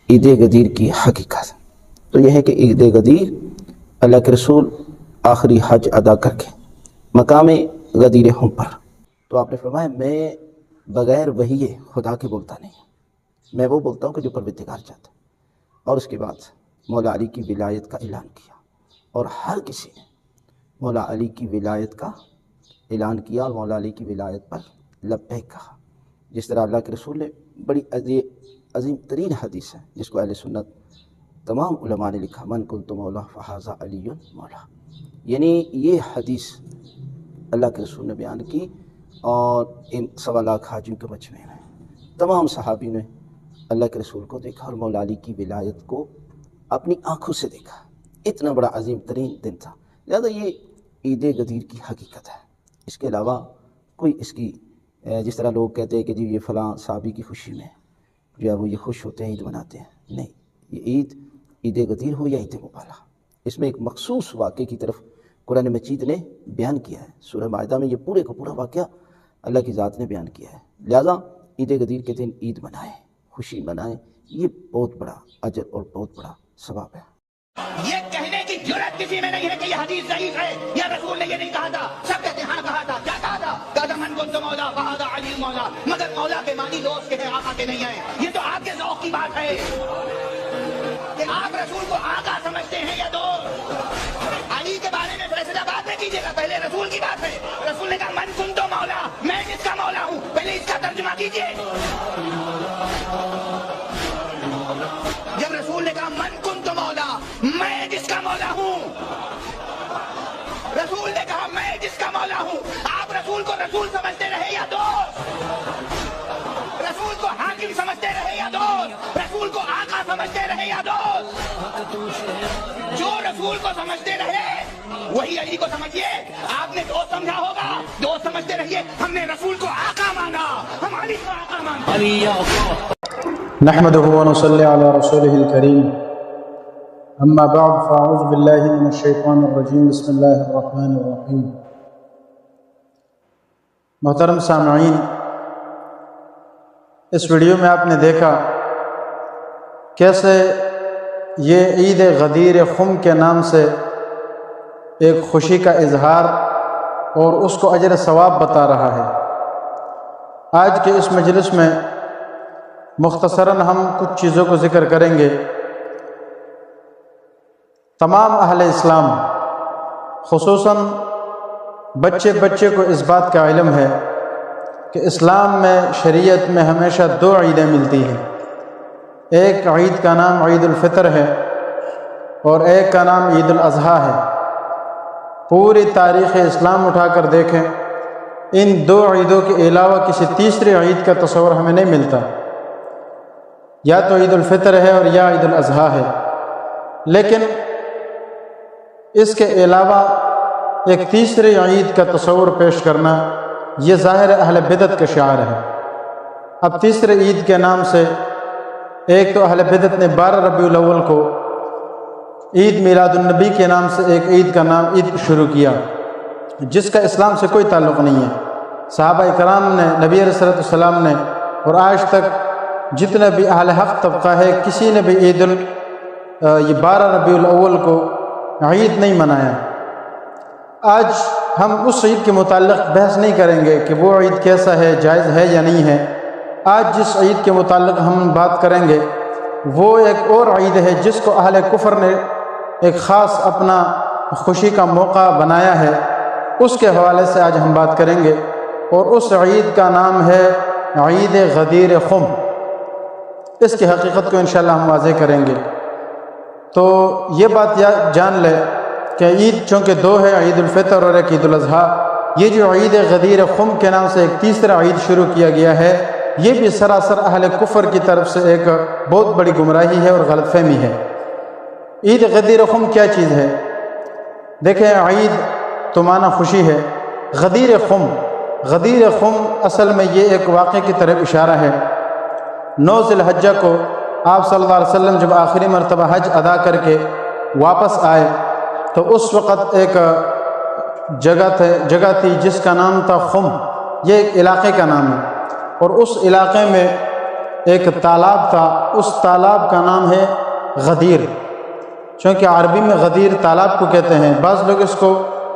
عید غدیر کی حقیقت تو یہ ہے کہ عید غدیر اللہ کے رسول آخری حج ادا کر کے مقام غدیر ہم پر، تو آپ نے فرمایا میں بغیر وحی خدا کے بولتا نہیں، میں وہ بولتا ہوں کہ جو پروردگار چاہتا ہے۔ اور اس کے بعد مولا علی کی ولایت کا اعلان کیا، اور ہر کسی نے مولا علی کی ولایت کا اعلان کیا اور مولا علی کی ولایت پر لبیک کہا۔ جس طرح اللہ کے رسول نے بڑی عظیم ترین حدیث ہے جس کو اہل سنت تمام علماء نے لکھا، من کنت مولا فہذا علی مولا، یعنی یہ حدیث اللہ کے رسول نے بیان کی، اور ان 1.25 لاکھ حاجیوں کے مجمع میں تمام صحابی نے اللہ کے رسول کو دیکھا اور مولا علی کی ولایت کو اپنی آنکھوں سے دیکھا۔ اتنا بڑا عظیم ترین دن تھا، لہذا یہ عید غدیر کی حقیقت ہے۔ اس کے علاوہ کوئی اس کی جس طرح لوگ کہتے ہیں کہ جی یہ فلاں صحابی کی خوشی میں جو ہے وہ یہ خوش ہوتے ہیں، عید مناتے ہیں، نہیں، یہ عید غدیر ہو یا عید مبالہ، اس میں ایک مخصوص واقعے کی طرف قرآن مجید نے بیان کیا ہے۔ سورہ مائدہ میں یہ پورے کا پورا واقعہ اللہ کی ذات نے بیان کیا ہے، لہذا عید غدیر کے دن عید منائیں، خوشی منائیں، یہ بہت بڑا اجر اور بہت بڑا ثواب ہے۔ یہ کہنے کی جرات کسی میں نہیں ہے کہ یہ حدیث ضعیف ہے یا رسول نے یہ نہیں کہا تھا۔ سب کہتے ہاں کہا تھا، کیا کہا تھا؟ کہا تھا من کنت مولا فہذا علی مولا، مگر مولا کے معنی دوست کے ہیں، آقا کے نہیں ہیں۔ یہ تو آپ کے ذوق کی بات ہے کہ آپ رسول کو آقا سمجھتے ہیں یا دوست۔ علی کے بارے میں فیصلہ بعد میں کیجیے گا، پہلے رسول کی بات ہے۔ رسول نے کہا من کنت مولا، میں جس کا مولا ہوں، پہلے اس کا ترجمہ کیجیے۔ جب رسول نے کہا من کنت مولا، میں جس کا مولا ہوں، رسول نے کہا میں جس کا مولا ہوں، آپ رسول کو رسول سمجھتے رہے یا دوست؟ رسول کو حاکم سمجھتے رہے یا دوست؟ رسول کو آقا سمجھتے رہے یا دوست؟ جو رسول کو سمجھتے رہے وہی علی کو سمجھیے۔ آپ نے دوست سمجھا ہوگا، دوست سمجھتے رہیے۔ ہم نے رسول کو آقا مانا، ہم علی کو آقا مانتے۔ نحمده ونصلي على رسوله الكريم، اما بعد فاعوذ بالله من الشیطان الرجیم، بسم اللہ الرحمن الرحیم۔ محترم سامعین، اس ویڈیو میں آپ نے دیکھا کیسے یہ عید غدیر خم کے نام سے ایک خوشی کا اظہار اور اس کو اجر ثواب بتا رہا ہے۔ آج کے اس مجلس میں مختصراً ہم کچھ چیزوں کو ذکر کریں گے۔ تمام اہل اسلام خصوصاً بچے کو اس بات کا علم ہے کہ اسلام میں، شریعت میں ہمیشہ 2 عیدیں ملتی ہیں۔ ایک عید کا نام عید الفطر ہے اور ایک کا نام عید الاضحیٰ ہے۔ پوری تاریخ اسلام اٹھا کر دیکھیں، ان 2 عیدوں کے علاوہ کسی تیسری عید کا تصور ہمیں نہیں ملتا، یا تو عید الفطر ہے اور یا عید الاضحیٰ ہے۔ لیکن اس کے علاوہ ایک تیسری عید کا تصور پیش کرنا یہ ظاہر اہل بدعت کا شعار ہے۔ اب تیسرے عید کے نام سے ایک تو اہل بدعت نے 12 ربیع الاول کو عید میلاد النبی کے نام سے ایک عید کا نام عید شروع کیا، جس کا اسلام سے کوئی تعلق نہیں ہے۔ صحابہ کرام نے، نبی علیہ السلام نے، اور آج تک جتنا بھی اہل حق طبقہ ہے، کسی نے بھی یہ 12 ربیع الاول کو عید نہیں منایا۔ آج ہم اس عید کے متعلق بحث نہیں کریں گے کہ وہ عید کیسا ہے، جائز ہے یا نہیں ہے۔ آج جس عید کے متعلق ہم بات کریں گے وہ ایک اور عید ہے جس کو اہل کفر نے ایک خاص اپنا خوشی کا موقع بنایا ہے، اس کے حوالے سے آج ہم بات کریں گے، اور اس عید کا نام ہے عید غدیر خم۔ اس کی حقیقت کو انشاءاللہ ہم واضح کریں گے۔ تو یہ بات جان لے کہ عید چونکہ 2 ہے، عید الفطر اور ایک عید الاضحیٰ، یہ جو عید غدیر خم کے نام سے ایک تیسرا عید شروع کیا گیا ہے، یہ بھی سراسر اہل کفر کی طرف سے ایک بہت بڑی گمراہی ہے اور غلط فہمی ہے۔ عید غدیر خم کیا چیز ہے؟ دیکھیں، عید تو معنی خوشی ہے۔ غدیر خم اصل میں یہ ایک واقعے کی طرف اشارہ ہے۔ 9 ذی الحجہ کو آپ صلی اللہ علیہ وسلم جب آخری مرتبہ حج ادا کر کے واپس آئے تو اس وقت ایک جگہ تھی جس کا نام تھا خم، یہ ایک علاقے کا نام ہے، اور اس علاقے میں ایک تالاب تھا، اس تالاب کا نام ہے غدیر، چونکہ عربی میں غدیر تالاب کو کہتے ہیں، بعض لوگ اس کو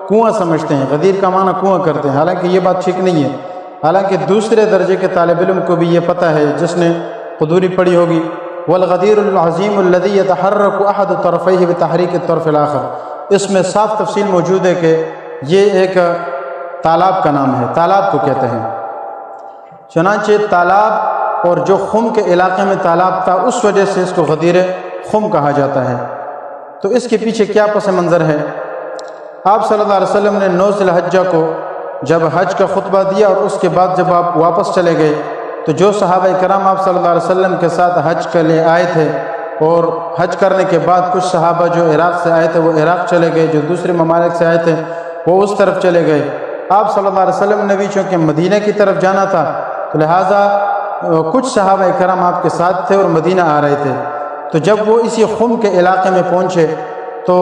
کنواں سمجھتے ہیں، غدیر کا معنی کنواں کرتے ہیں، حالانکہ یہ بات ٹھیک نہیں ہے۔ حالانکہ دوسرے درجے کے طالب علم کو بھی یہ پتہ ہے، جس نے قدوری پڑھی ہوگی، والغدیر العظیم الذی یتحرک احد طرفیہ بتحریک الطرف الاخر، اس میں صاف تفصیل موجود ہے کہ یہ ایک تالاب کا نام ہے، تالاب کو کہتے ہیں۔ چنانچہ تالاب اور جو خم کے علاقے میں تالاب تھا اس وجہ سے اس کو غدیر خم کہا جاتا ہے۔ تو اس کے پیچھے کیا پس منظر ہے؟ آپ صلی اللہ علیہ وسلم نے 9 ذی الحجہ کو جب حج کا خطبہ دیا اور اس کے بعد جب آپ واپس چلے گئے تو جو صحابہ کرام آپ صلی اللہ علیہ وسلم کے ساتھ حج کے لیے آئے تھے، اور حج کرنے کے بعد کچھ صحابہ جو عراق سے آئے تھے وہ عراق چلے گئے، جو دوسرے ممالک سے آئے تھے وہ اس طرف چلے گئے۔ آپ صلی اللہ علیہ وسلم نے بھی چونکہ مدینہ کی طرف جانا تھا تو لہٰذا کچھ صحابہ کرام آپ کے ساتھ تھے اور مدینہ آ رہے تھے۔ تو جب وہ اسی خم کے علاقے میں پہنچے تو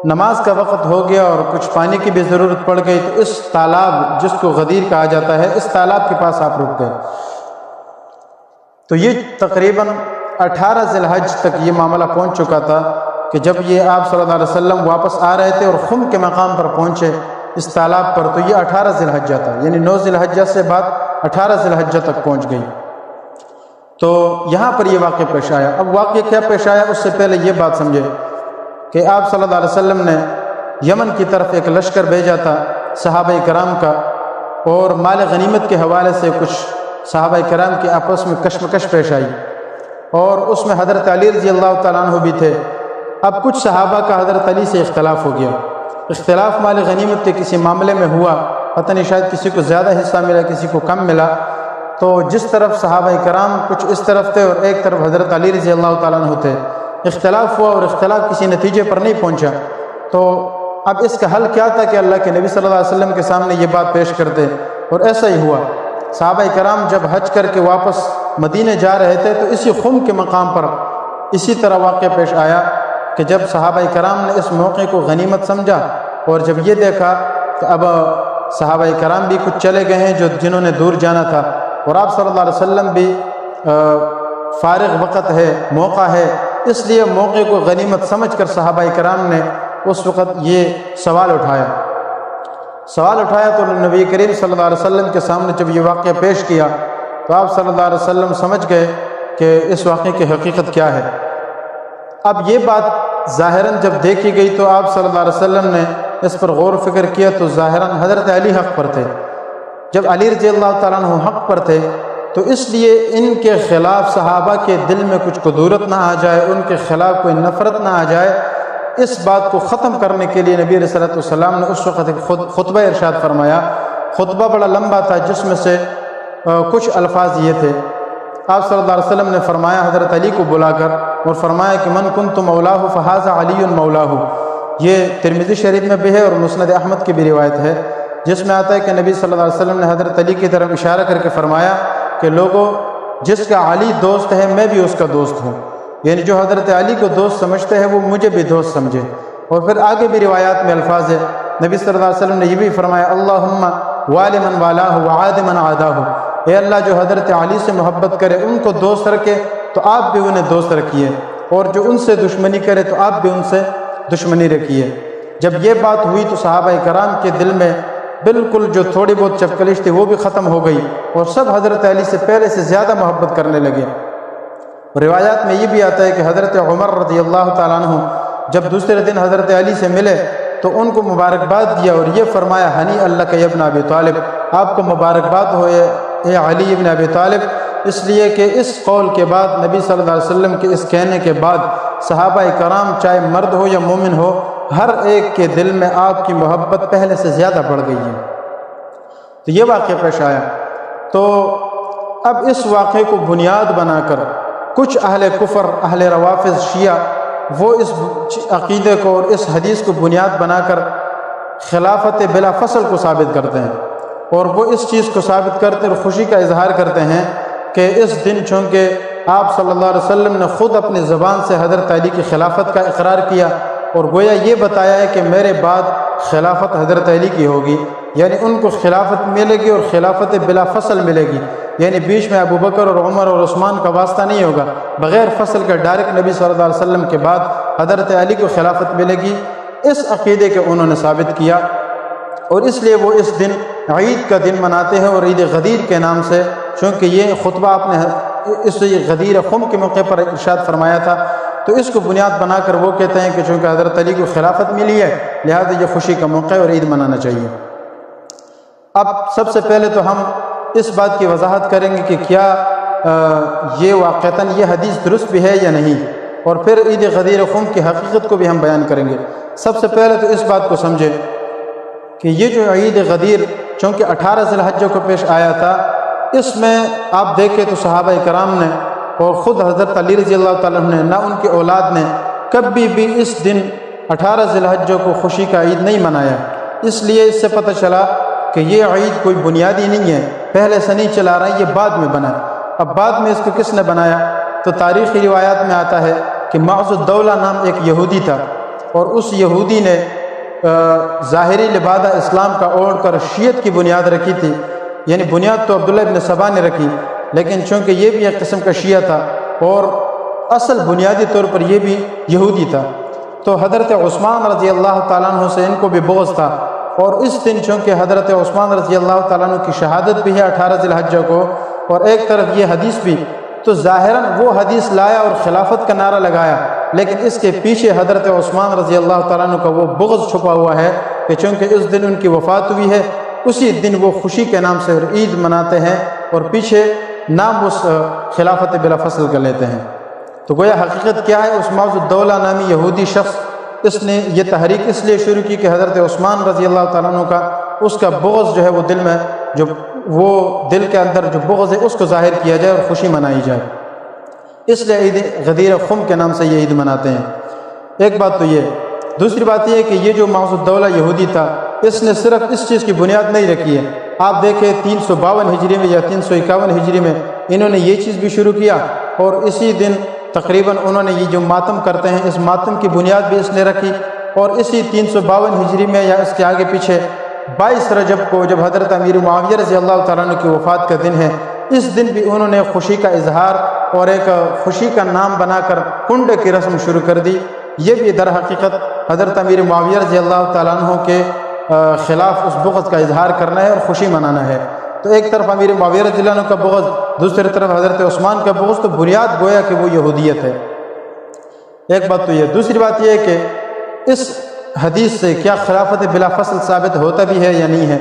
نماز کا وقت ہو گیا اور کچھ پانی کی بھی ضرورت پڑ گئی، تو اس تالاب جس کو غدیر کہا جاتا ہے اس تالاب کے پاس آپ رک گئے۔ تو یہ تقریباً 18 ذی الحج تک یہ معاملہ پہنچ چکا تھا کہ جب یہ آپ صلی اللہ علیہ وسلم واپس آ رہے تھے اور خم کے مقام پر پہنچے اس تالاب پر، تو یہ 18 ذی الحجہ تھا، یعنی 9 ذی الحجہ سے بعد 18 ذی الحجہ تک پہنچ گئی۔ تو یہاں پر یہ واقعہ پیش آیا۔ اب واقعہ کیا پیش آیا اس سے پہلے یہ بات سمجھے کہ آپ صلی اللہ علیہ وسلم نے یمن کی طرف ایک لشکر بھیجا تھا صحابہ کرام کا، اور مال غنیمت کے حوالے سے کچھ صحابہ کرام کے آپس میں کشمکش پیش آئی، اور اس میں حضرت علی رضی اللہ تعالیٰ عنہ بھی تھے۔ اب کچھ صحابہ کا حضرت علی سے اختلاف ہو گیا، اختلاف مال غنیمت کے کسی معاملے میں ہوا، پتہ نہیں شاید کسی کو زیادہ حصہ ملا کسی کو کم ملا، تو جس طرف صحابہ کرام کچھ اس طرف تھے اور ایک طرف حضرت علی رضی اللہ تعالیٰ عنہ تھے، اختلاف ہوا اور اختلاف کسی نتیجے پر نہیں پہنچا۔ تو اب اس کا حل کیا تھا کہ اللہ کے نبی صلی اللہ علیہ وسلم کے سامنے یہ بات پیش کرتے، اور ایسا ہی ہوا۔ صحابہ کرام جب حج کر کے واپس مدینے جا رہے تھے تو اسی خم کے مقام پر اسی طرح واقعہ پیش آیا کہ جب صحابہ کرام نے اس موقع کو غنیمت سمجھا اور جب یہ دیکھا کہ اب صحابہ کرام بھی کچھ چلے گئے ہیں جنہوں نے دور جانا تھا، اور آپ صلی اللہ علیہ وسلم بھی فارغ وقت ہے، موقع ہے، اس لیے موقع کو غنیمت سمجھ کر صحابہ کرام نے اس وقت یہ سوال اٹھایا تو نبی کریم صلی اللہ علیہ وسلم کے سامنے جب یہ واقعہ پیش کیا تو آپ صلی اللہ علیہ وسلم سمجھ گئے کہ اس واقعے کی حقیقت کیا ہے۔ اب یہ بات ظاہراً جب دیکھی گئی تو آپ صلی اللہ علیہ وسلم نے اس پر غور و فکر کیا تو ظاہراً حضرت علی حق پر تھے۔ جب علی رضی اللہ تعالیٰ عنہ حق پر تھے تو اس لیے ان کے خلاف صحابہ کے دل میں کچھ کدورت نہ آ جائے، ان کے خلاف کوئی نفرت نہ آ جائے، اس بات کو ختم کرنے کے لیے نبی صلی اللہ علیہ وسلم نے اس وقت ایک خطبہ ارشاد فرمایا۔ خطبہ بڑا لمبا تھا جس میں سے کچھ الفاظ یہ تھے۔ آپ صلی اللہ علیہ وسلم نے فرمایا حضرت علی کو بلا کر اور فرمایا کہ من کنت مولاہ فہذا علی مولاہ، یہ ترمذی شریف میں بھی ہے اور مسند احمد کی بھی روایت ہے، جس میں آتا ہے کہ نبی صلی اللہ علیہ وسلم نے حضرت علی کی طرف اشارہ کر کے فرمایا کہ لوگوں جس کا علی دوست ہے میں بھی اس کا دوست ہوں، یعنی جو حضرت علی کو دوست سمجھتے ہیں وہ مجھے بھی دوست سمجھے۔ اور پھر آگے بھی روایات میں الفاظ ہے، نبی صلی اللہ علیہ وسلم نے یہ بھی فرمایا اللہم والی من والاہ وعاد من عاداہ، اے اللہ جو حضرت علی سے محبت کرے ان کو دوست رکھے تو آپ بھی انہیں دوست رکھیے، اور جو ان سے دشمنی کرے تو آپ بھی ان سے دشمنی رکھیے۔ جب یہ بات ہوئی تو صحابہ کرام کے دل میں بالکل جو تھوڑی بہت چپکلش تھی وہ بھی ختم ہو گئی، اور سب حضرت علی سے پہلے سے زیادہ محبت کرنے لگے۔ روایات میں یہ بھی آتا ہے کہ حضرت عمر رضی اللہ تعالیٰ عنہ جب دوسرے دن حضرت علی سے ملے تو ان کو مبارکباد دیا اور یہ فرمایا ہنی اللہ کا ابن ابی طالب، آپ کو مبارکباد ہو اے علی ابن ابی طالب، اس لیے کہ اس قول کے بعد نبی صلی اللہ علیہ وسلم کے اس کہنے کے بعد صحابہ کرام چاہے مرد ہو یا مومن ہو ہر ایک کے دل میں آپ کی محبت پہلے سے زیادہ بڑھ گئی ہے۔ تو یہ واقعہ پیش آیا۔ تو اب اس واقعے کو بنیاد بنا کر کچھ اہل کفر، اہل روافض شیعہ، وہ اس عقیدے کو اور اس حدیث کو بنیاد بنا کر خلافت بلا فصل کو ثابت کرتے ہیں، اور وہ اس چیز کو ثابت کرتے اور خوشی کا اظہار کرتے ہیں کہ اس دن چونکہ آپ صلی اللہ علیہ وسلم نے خود اپنی زبان سے حضرت علی کی خلافت کا اقرار کیا اور گویا یہ بتایا ہے کہ میرے بعد خلافت حضرت علی کی ہوگی، یعنی ان کو خلافت ملے گی اور خلافت بلا فصل ملے گی، یعنی بیچ میں ابو بکر اور عمر اور عثمان کا واسطہ نہیں ہوگا، بغیر فصل کے ڈائریکٹ نبی صلی اللہ علیہ وسلم کے بعد حضرت علی کو خلافت ملے گی۔ اس عقیدے کے انہوں نے ثابت کیا، اور اس لیے وہ اس دن عید کا دن مناتے ہیں، اور عید غدیر کے نام سے، چونکہ یہ خطبہ آپ نے اس غدیر خم کے موقع پر ارشاد فرمایا تھا، تو اس کو بنیاد بنا کر وہ کہتے ہیں کہ چونکہ حضرت علی کو خلافت ملی ہے لہذا یہ خوشی کا موقع ہے اور عید منانا چاہیے۔ اب سب سے پہلے تو ہم اس بات کی وضاحت کریں گے کہ کیا یہ واقعتاً یہ حدیث درست بھی ہے یا نہیں، اور پھر عید غدیر خم کی حقیقت کو بھی ہم بیان کریں گے۔ سب سے پہلے تو اس بات کو سمجھیں کہ یہ جو عید غدیر چونکہ 18 ذی الحجہ کو پیش آیا تھا، اس میں آپ دیکھیں تو صحابہ کرام نے اور خود حضرت علی رضی اللہ تعالیٰ عنہ نے، نہ ان کی اولاد نے کبھی بھی اس دن 18 ذی الحجہ کو خوشی کا عید نہیں منایا۔ اس لیے اس سے پتہ چلا کہ یہ عید کوئی بنیادی نہیں ہے، پہلے سے نہیں چلا رہا، یہ بعد میں بنا۔ اب بعد میں اس کو کس نے بنایا؟ تو تاریخی روایات میں آتا ہے کہ معز الدولہ نام ایک یہودی تھا، اور اس یہودی نے ظاہری لبادہ اسلام کا اوڑھ کر شیعت کی بنیاد رکھی تھی، یعنی بنیاد تو عبداللہ ابن سبا نے رکھی، لیکن چونکہ یہ بھی ایک قسم کا شیعہ تھا اور اصل بنیادی طور پر یہ بھی یہودی تھا، تو حضرت عثمان رضی اللہ تعالیٰ عنہ سے ان کو بھی بغض تھا، اور اس دن چونکہ حضرت عثمان رضی اللہ تعالیٰ عنہ کی شہادت بھی ہے 18 ذی الحجہ کو، اور ایک طرف یہ حدیث بھی، تو ظاہراً وہ حدیث لایا اور خلافت کا نعرہ لگایا، لیکن اس کے پیچھے حضرت عثمان رضی اللہ تعالیٰ عنہ کا وہ بغض چھپا ہوا ہے کہ چونکہ اس دن ان کی وفات ہوئی ہے، اسی دن وہ خوشی کے نام سے عید مناتے ہیں اور پیچھے نام اس خلافت بلا فصل کا لیتے ہیں۔ تو گویا حقیقت کیا ہے؟ اس معز الدولہ نامی یہودی شخص، اس نے یہ تحریک اس لیے شروع کی کہ حضرت عثمان رضی اللہ تعالیٰ عنہ کا اس کا بغض جو ہے وہ دل میں، جو وہ دل کے اندر جو بغض ہے اس کو ظاہر کیا جائے اور خوشی منائی جائے، اس لیے عید غدیر خم کے نام سے یہ عید مناتے ہیں۔ ایک بات تو یہ، دوسری بات یہ ہے کہ یہ جو معز الدولہ یہودی تھا، اس نے صرف اس چیز کی بنیاد نہیں رکھی ہے، آپ دیکھیں 352 ہجری میں یا 351 ہجری میں انہوں نے یہ چیز بھی شروع کیا، اور اسی دن تقریباً انہوں نے یہ جو ماتم کرتے ہیں اس ماتم کی بنیاد بھی اس نے رکھی، اور اسی 352 ہجری میں یا اس کے آگے پیچھے 22 رجب کو جب حضرت امیر معاویہ رضی اللہ تعالیٰ عنہ کی وفات کا دن ہے، اس دن بھی انہوں نے خوشی کا اظہار اور ایک خوشی کا نام بنا کر کنڈے کی رسم شروع کر دی۔ یہ بھی در حقیقت حضرت امیر معاویہ رضی اللہ تعالیٰ عنہ کے خلاف اس بغض کا اظہار کرنا ہے اور خوشی منانا ہے۔ تو ایک طرف امیر معاویہ رضی اللہ عنہ کا بغض، دوسری طرف حضرت عثمان کا بغض، تو بنیاد گویا کہ وہ یہودیت ہے۔ ایک بات تو یہ، دوسری بات یہ ہے کہ اس حدیث سے کیا خلافت بلا فصل ثابت ہوتا بھی ہے یا نہیں ہے؟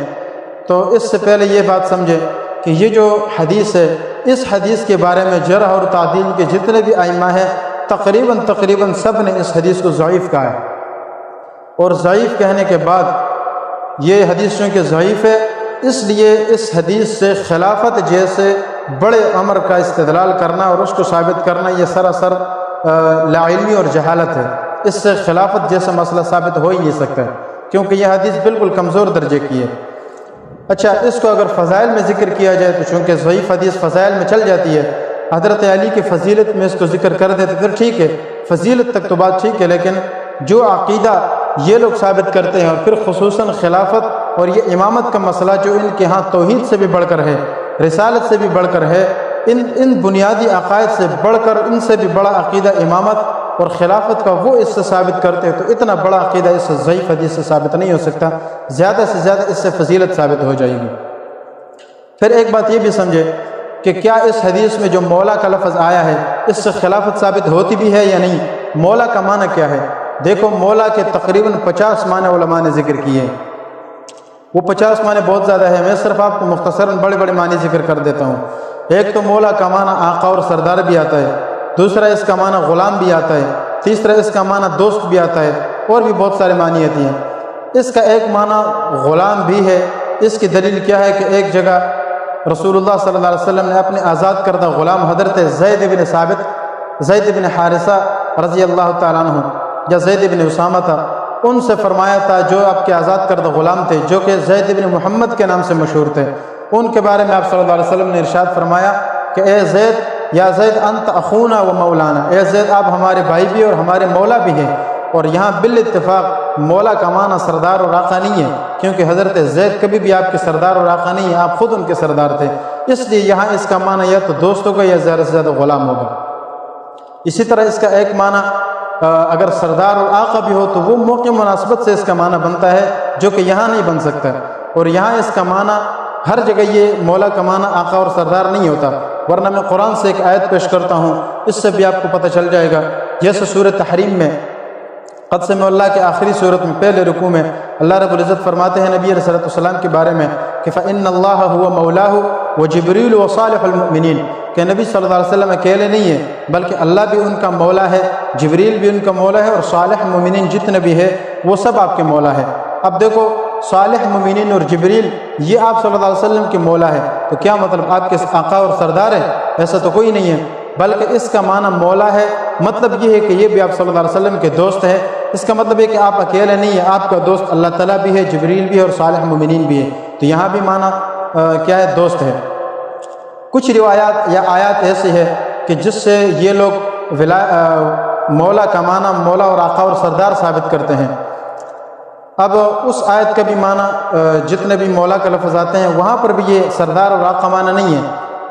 تو اس سے پہلے یہ بات سمجھے کہ یہ جو حدیث ہے، اس حدیث کے بارے میں جرح اور تعدیل کے جتنے بھی ائمہ ہیں تقریباً سب نے اس حدیث کو ضعیف کہا ہے، اور ضعیف کہنے کے بعد یہ حدیث چونکہ ضعیف ہے، اس لیے اس حدیث سے خلافت جیسے بڑے امر کا استدلال کرنا اور اس کو ثابت کرنا یہ سراسر لا علمی اور جہالت ہے۔ اس سے خلافت جیسا مسئلہ ثابت ہو ہی نہیں سکتا ہے، کیونکہ یہ حدیث بالکل کمزور درجے کی ہے۔ اچھا، اس کو اگر فضائل میں ذکر کیا جائے تو چونکہ ضعیف حدیث فضائل میں چل جاتی ہے، حضرت علی کی فضیلت میں اس کو ذکر کر دیتے پھر ٹھیک ہے، فضیلت تک تو بات ٹھیک ہے، لیکن جو عقیدہ یہ لوگ ثابت کرتے ہیں اور پھر خصوصاً خلافت اور یہ امامت کا مسئلہ جو ان کے ہاں توحید سے بھی بڑھ کر ہے، رسالت سے بھی بڑھ کر ہے، ان بنیادی عقائد سے بڑھ کر ان سے بھی بڑا عقیدہ امامت اور خلافت کا وہ اس سے ثابت کرتے ہیں، تو اتنا بڑا عقیدہ اس سے ضعیف حدیث سے ثابت نہیں ہو سکتا، زیادہ سے زیادہ اس سے فضیلت ثابت ہو جائے گی۔ پھر ایک بات یہ بھی سمجھے کہ کیا اس حدیث میں جو مولا کا لفظ آیا ہے اس سے خلافت ثابت ہوتی بھی ہے یا نہیں؟ مولا کا معنی کیا ہے؟ دیکھو، مولا کے تقریباً 50 معنی علماء نے ذکر کیے ہیں، وہ 50 معنی بہت زیادہ ہے، میں صرف آپ کو مختصراً بڑے بڑے معنی ذکر کر دیتا ہوں۔ ایک تو مولا کا معنی آقا اور سردار بھی آتا ہے، دوسرا اس کا معنی غلام بھی آتا ہے، تیسرا اس کا معنی دوست بھی آتا ہے، اور بھی بہت سارے معنی آتی ہیں۔ اس کا ایک معنی غلام بھی ہے، اس کی دلیل کیا ہے کہ ایک جگہ رسول اللہ صلی اللہ علیہ وسلم نے اپنے آزاد کردہ غلام حضرت زید بن ثابت، زید بن حارثہ رضی اللہ تعالیٰ عنہ یا زید بن اسامہ تھا، ان سے فرمایا تھا جو آپ کے آزاد کردہ غلام تھے، جو کہ زید بن محمد کے نام سے مشہور تھے، ان کے بارے میں آپ صلی اللہ علیہ وسلم نے ارشاد فرمایا کہ اے زید، یا زید انت اخونا و مولانا، اے زید آپ ہمارے بھائی بھی اور ہمارے مولا بھی ہیں، اور یہاں بالاتفاق مولا کا معنی سردار اور آقا نہیں ہے، کیونکہ حضرت زید کبھی بھی آپ کے سردار اور آقا نہیں ہیں، آپ خود ان کے سردار تھے، اس لیے یہاں اس کا معنی یا تو دوست ہوگا یا زیادہ سے زیادہ غلام ہوگا۔ اسی طرح اس کا ایک معنی اگر سردار اور آقا بھی ہو تو وہ موقع مناسبت سے اس کا معنی بنتا ہے، جو کہ یہاں نہیں بن سکتا، اور یہاں اس کا معنی ہر جگہ یہ مولا کا معنی آقا اور سردار نہیں ہوتا، ورنہ میں قرآن سے ایک آیت پیش کرتا ہوں، اس سے بھی آپ کو پتہ چل جائے گا۔ جیسے سورۃ تحریم میں قد سمع اللہ کے آخری صورت میں پہلے رکوع میں اللہ رب العزت فرماتے ہیں نبی علیہ السلام کے بارے میں کہ فَإِنَّ اللَّهَ هُوَ مَوْلَاهُ وَجِبْرِيلُ وَصَالِحُ الْمُؤْمِنِينَ، کہ نبی صلی اللہ علیہ وسلم اکیلے نہیں ہیں بلکہ اللہ بھی ان کا مولا ہے، جبریل بھی ان کا مولا ہے، اور صالح مومنین جتنے بھی ہے وہ سب آپ کے مولا ہے۔ اب دیکھو صالح مومنین اور جبریل یہ آپ صلی اللہ علیہ وسلم کے مولا ہے، تو کیا مطلب آپ کے آقا اور سردار ہیں؟ ایسا تو کوئی نہیں ہے، بلکہ اس کا معنی مولا ہے، مطلب یہ ہے کہ یہ بھی آپ صلی اللہ علیہ وسلم کے دوست ہیں۔ اس کا مطلب ہے کہ آپ اکیلے نہیں ہیں، آپ کا دوست اللہ تعالیٰ بھی ہے، جبریل بھی ہے، اور صالح مومنین بھی ہے، تو یہاں بھی معنی کیا ہے؟ دوست ہے۔ کچھ روایات یا آیات ایسی ہے کہ جس سے یہ لوگ مولا کا معنی مولا اور آقا اور سردار ثابت کرتے ہیں۔ اب اس آیت کا بھی معنی جتنے بھی مولا کا لفظ آتے ہیں وہاں پر بھی یہ سردار اور آقا معنی نہیں ہے،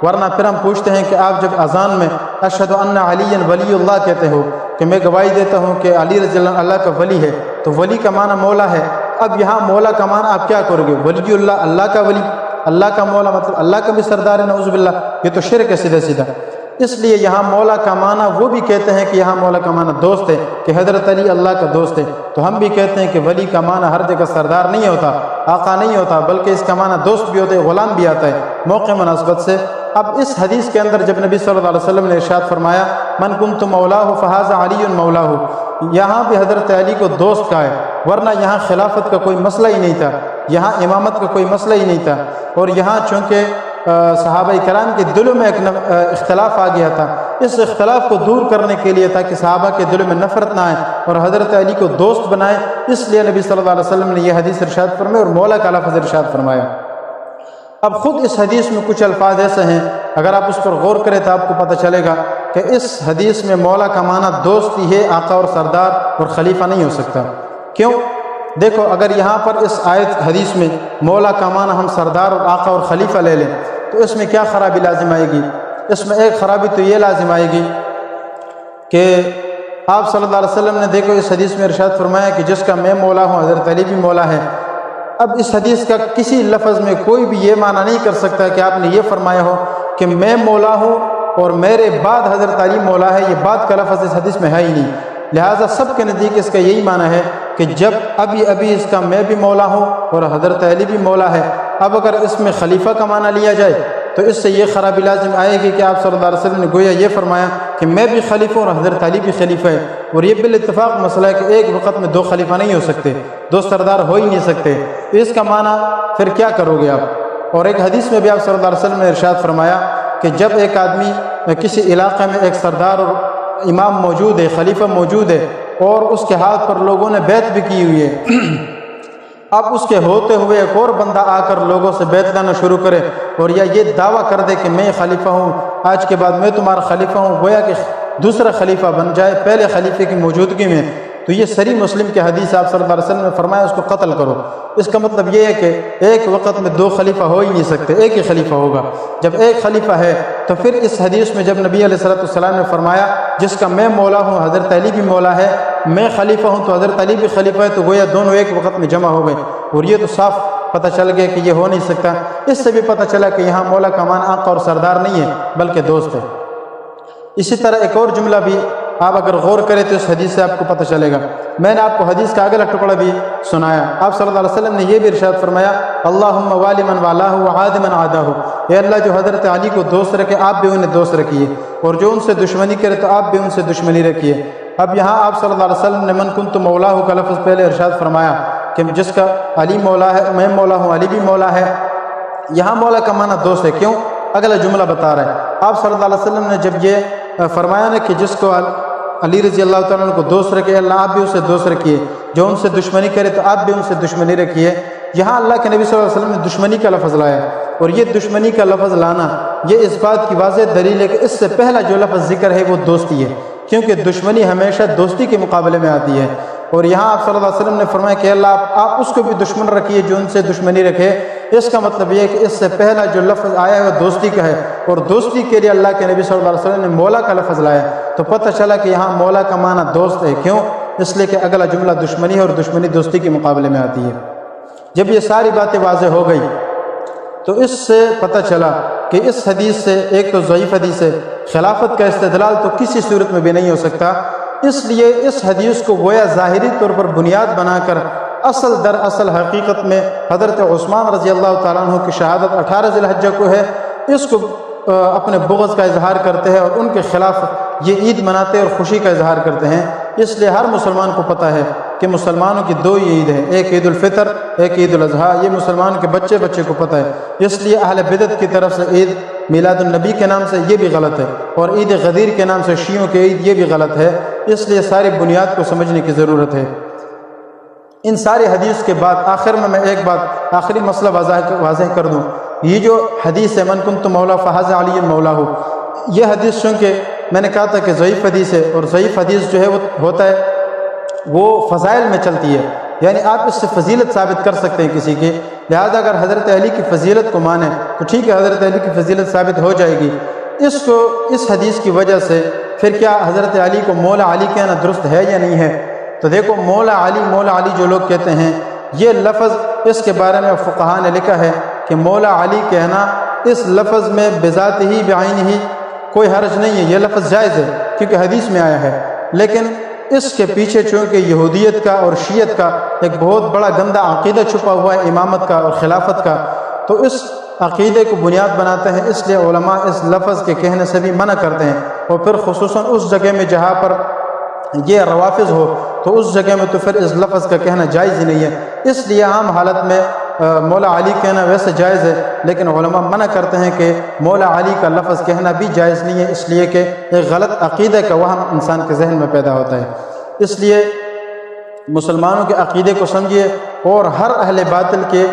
ورنہ پھر ہم پوچھتے ہیں کہ آپ جب اذان میں اشہد ان علی ولی اللہ کہتے ہو کہ میں گواہی دیتا ہوں کہ علی رضی اللہ کا ولی ہے، تو ولی کا معنی مولا ہے۔ اب یہاں مولا کا معنی آپ کیا کرو گے؟ ولی اللہ، اللہ کا ولی، اللہ کا مولا، مطلب اللہ کا بھی سردار ہے، نعوذ باللہ، یہ تو شرک ہے سیدھا سیدھا۔ اس لیے یہاں مولا کا معنی وہ بھی کہتے ہیں کہ یہاں مولا کا معنی دوست ہے، کہ حضرت علی اللہ کا دوست ہے، تو ہم بھی کہتے ہیں کہ ولی کا معنی ہر جگہ سردار نہیں ہوتا، آقا نہیں ہوتا، بلکہ اس کا معنی دوست بھی ہوتا ہے، غلام بھی آتا ہے موقع مناسبت سے۔ اب اس حدیث کے اندر جب نبی صلی اللہ علیہ وسلم نے ارشاد فرمایا من کنت مولاہ فہذا علی مولاہ، یہاں بھی حضرت علی کو دوست کہا ہے، ورنہ یہاں خلافت کا کوئی مسئلہ ہی نہیں تھا، یہاں امامت کا کوئی مسئلہ ہی نہیں تھا، اور یہاں چونکہ صحابہ کرام کے دلوں میں ایک اختلاف آ گیا تھا، اس اختلاف کو دور کرنے کے لیے تاکہ صحابہ کے دلوں میں نفرت نہ آئے اور حضرت علی کو دوست بنائے، اس لیے نبی صلی اللہ علیہ وسلم نے یہ حدیث ارشاد فرمائی اور مولا کا لفظ ارشاد فرمایا۔ اب خود اس حدیث میں کچھ الفاظ ایسے ہیں، اگر آپ اس پر غور کریں تو آپ کو پتہ چلے گا کہ اس حدیث میں مولا کا معنی دوست ہی ہے، آقا اور سردار اور خلیفہ نہیں ہو سکتا۔ کیوں؟ دیکھو اگر یہاں پر اس آیت حدیث میں مولا کا معنی ہم سردار اور آقا اور خلیفہ لے لیں تو اس میں کیا خرابی لازم آئے گی؟ اس میں ایک خرابی تو یہ لازم آئے گی کہ آپ صلی اللہ علیہ وسلم نے دیکھو اس حدیث میں ارشاد فرمایا کہ جس کا میں مولا ہوں حضرت علی بھی مولا ہے۔ اب اس حدیث کا کسی لفظ میں کوئی بھی یہ معنی نہیں کر سکتا کہ آپ نے یہ فرمایا ہو کہ میں مولا ہوں اور میرے بعد حضرت علی مولا ہے، یہ بعد کا لفظ اس حدیث میں ہے ہی نہیں، لہٰذا سب کے نزدیک اس کا یہی معنی ہے کہ جب ابھی اس کا میں بھی مولا ہوں اور حضرت علی بھی مولا ہے۔ اب اگر اس میں خلیفہ کا معنی لیا جائے تو اس سے یہ خرابی لازم آئے گی کہ آپ صلی اللہ علیہ وسلم نے گویا یہ فرمایا کہ میں بھی خلیفہ اور حضرت علی بھی خلیفہ ہے، اور یہ بالاتفاق مسئلہ ہے کہ ایک وقت میں دو خلیفہ نہیں ہو سکتے، دو سردار ہو ہی نہیں سکتے، تو اس کا معنی پھر کیا کرو گے آپ؟ اور ایک حدیث میں بھی آپ صلی اللہ علیہ وسلم نے ارشاد فرمایا کہ جب ایک آدمی کسی علاقے میں ایک سردار اور امام موجود ہے، خلیفہ موجود ہے، اور اس کے ہاتھ پر لوگوں نے بیعت بھی کی ہوئی ہے، اب اس کے ہوتے ہوئے ایک اور بندہ آ کر لوگوں سے بیعت لینا شروع کرے اور یا یہ دعویٰ کر دے کہ میں خلیفہ ہوں، آج کے بعد میں تمہارا خلیفہ ہوں، گویا کہ دوسرا خلیفہ بن جائے پہلے خلیفے کی موجودگی میں، تو یہ صحیح مسلم کی حدیث آپ صلی اللہ علیہ وسلم نے فرمایا اس کو قتل کرو۔ اس کا مطلب یہ ہے کہ ایک وقت میں دو خلیفہ ہو ہی نہیں سکتے، ایک ہی خلیفہ ہوگا۔ جب ایک خلیفہ ہے تو پھر اس حدیث میں جب نبی علیہ السلام نے فرمایا جس کا میں مولا ہوں حضرت علی بھی مولا ہے، میں خلیفہ ہوں تو حضرت علی بھی خلیفہ ہے، تو گویا دونوں ایک وقت میں جمع ہو گئے، اور یہ تو صاف پتہ چل گیا کہ یہ ہو نہیں سکتا۔ اس سے بھی پتہ چلا کہ یہاں مولا کا معنی آقا اور سردار نہیں ہے بلکہ دوست ہے۔ اسی طرح ایک اور جملہ بھی آپ اگر غور کریں تو اس حدیث سے آپ کو پتہ چلے گا۔ میں نے آپ کو حدیث کا اگلا ٹکڑا بھی سنایا، آپ صلی اللہ علیہ وسلم نے یہ بھی ارشاد فرمایا اللہم والی من والاہ وعاد من عاداہ، اے اللہ جو حضرت علی کو دوست رکھے آپ بھی انہیں دوست رکھیے، اور جو ان سے دشمنی کرے تو آپ بھی ان سے دشمنی رکھیے۔ اب یہاں آپ صلی اللہ علیہ وسلم نے من کنت مولاہ کا لفظ پہلے ارشاد فرمایا کہ جس کا علی مولا ہے، میں مولا ہوں، علی بھی مولا ہے، یہاں مولا کا معنی دوست ہے۔ کیوں؟ اگلا جملہ بتا رہا ہے، آپ صلی اللہ علیہ وسلم نے جب یہ فرمایا نا کہ جس کو علی رضی اللہ تعالیٰ عنہ کو دوست رکھے اللہ آپ بھی اسے دوست رکھیے، جو ان سے دشمنی کرے تو آپ بھی ان سے دشمنی رکھیے، یہاں اللہ کے نبی صلی اللہ علیہ وسلم نے دشمنی کا لفظ لایا، اور یہ دشمنی کا لفظ لانا یہ اس بات کی واضح دلیل ہے کہ اس سے پہلا جو لفظ ذکر ہے وہ دوستی ہے، کیونکہ دشمنی ہمیشہ دوستی کے مقابلے میں آتی ہے۔ اور یہاں آپ صلی اللہ علیہ وسلم نے فرمایا کہ اللہ آپ اس کو بھی دشمن رکھیے جو ان سے دشمنی رکھے۔ اس کا مطلب یہ ہے کہ اس سے پہلا جو لفظ آیا ہے وہ دوستی کا ہے، اور دوستی کے لیے اللہ کے نبی صلی اللہ علیہ وسلم نے مولا کا لفظ لایا، تو پتہ چلا کہ یہاں مولا کا معنی دوست ہے۔ کیوں؟ اس لیے کہ اگلا جملہ دشمنی ہے، اور دشمنی دوستی کے مقابلے میں آتی ہے۔ جب یہ ساری باتیں واضح ہو گئی تو اس سے پتہ چلا کہ اس حدیث سے، ایک تو ضعیف حدیث ہے، خلافت کا استدلال تو کسی صورت میں بھی نہیں ہو سکتا، اس لیے اس حدیث کو گویا ظاہری طور پر بنیاد بنا کر اصل در اصل حقیقت میں حضرت عثمان رضی اللہ تعالیٰ عنہ کی شہادت 18 ذی الحجہ کو ہے، اس کو اپنے بغض کا اظہار کرتے ہیں اور ان کے خلاف یہ عید مناتے ہیں اور خوشی کا اظہار کرتے ہیں۔ اس لیے ہر مسلمان کو پتہ ہے کہ مسلمانوں کی دو عید ہیں، ایک عید الفطر، ایک عید الاضحیٰ، یہ مسلمان کے بچے کو پتہ ہے۔ اس لیے اہل بدعت کی طرف سے عید میلاد النبی کے نام سے یہ بھی غلط ہے، اور عید غدیر کے نام سے شیعوں کی عید یہ بھی غلط ہے۔ اس لیے ساری بنیاد کو سمجھنے کی ضرورت ہے۔ ان ساری حدیث کے بعد آخر میں ایک بات، آخری مسئلہ واضح کر دوں۔ یہ جو حدیث ہے من کنت مولا فہذا علی مولا ہو، یہ حدیث چونکہ میں نے کہا تھا کہ ضعیف حدیث ہے، اور ضعیف حدیث جو ہے وہ ہوتا ہے وہ فضائل میں چلتی ہے، یعنی آپ اس سے فضیلت ثابت کر سکتے ہیں کسی کی، لہذا اگر حضرت علی کی فضیلت کو مانیں تو ٹھیک ہے، حضرت علی کی فضیلت ثابت ہو جائے گی۔ اس حدیث کی وجہ سے پھر کیا حضرت علی کو مولا علی کہنا درست ہے یا نہیں ہے؟ تو دیکھو مولا علی جو لوگ کہتے ہیں، یہ لفظ اس کے بارے میں فقہاء نے لکھا ہے کہ مولا علی کہنا اس لفظ میں بذات ہی بعین ہی کوئی حرج نہیں ہے، یہ لفظ جائز ہے کیونکہ حدیث میں آیا ہے، لیکن اس کے پیچھے چونکہ یہودیت کا اور شیعت کا ایک بہت بڑا گندا عقیدہ چھپا ہوا ہے امامت کا اور خلافت کا، تو اس عقیدے کو بنیاد بناتے ہیں، اس لیے علماء اس لفظ کے کہنے سے بھی منع کرتے ہیں، اور پھر خصوصاً اس جگہ میں جہاں پر یہ روافظ ہو تو اس جگہ میں تو پھر اس لفظ کا کہنا جائز ہی نہیں ہے۔ اس لیے عام حالت میں مولا علی کہنا ویسے جائز ہے، لیکن علماء منع کرتے ہیں کہ مولا علی کا لفظ کہنا بھی جائز نہیں ہے، اس لیے کہ ایک غلط عقیدے کا وہم انسان کے ذہن میں پیدا ہوتا ہے۔ اس لیے مسلمانوں کے عقیدے کو سمجھیے اور ہر اہل باطل کے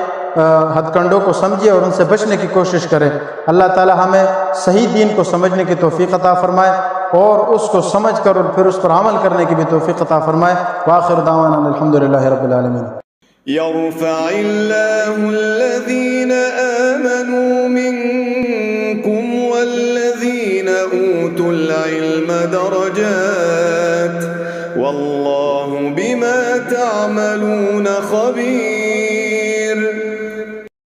ہتھ کنڈوں کو سمجھیے اور ان سے بچنے کی کوشش کریں۔ اللہ تعالی ہمیں صحیح دین کو سمجھنے کی توفیق عطا فرمائے اور اس کو سمجھ کر اور پھر اس پر عمل کرنے کی بھی توفیق عطا فرمائے۔ وآخر دعوانا الحمدللہ رب العالمین۔ يرفع الله الذين آمنوا منكم والذين أوتوا العلم درجات والله بما تعملون خبير۔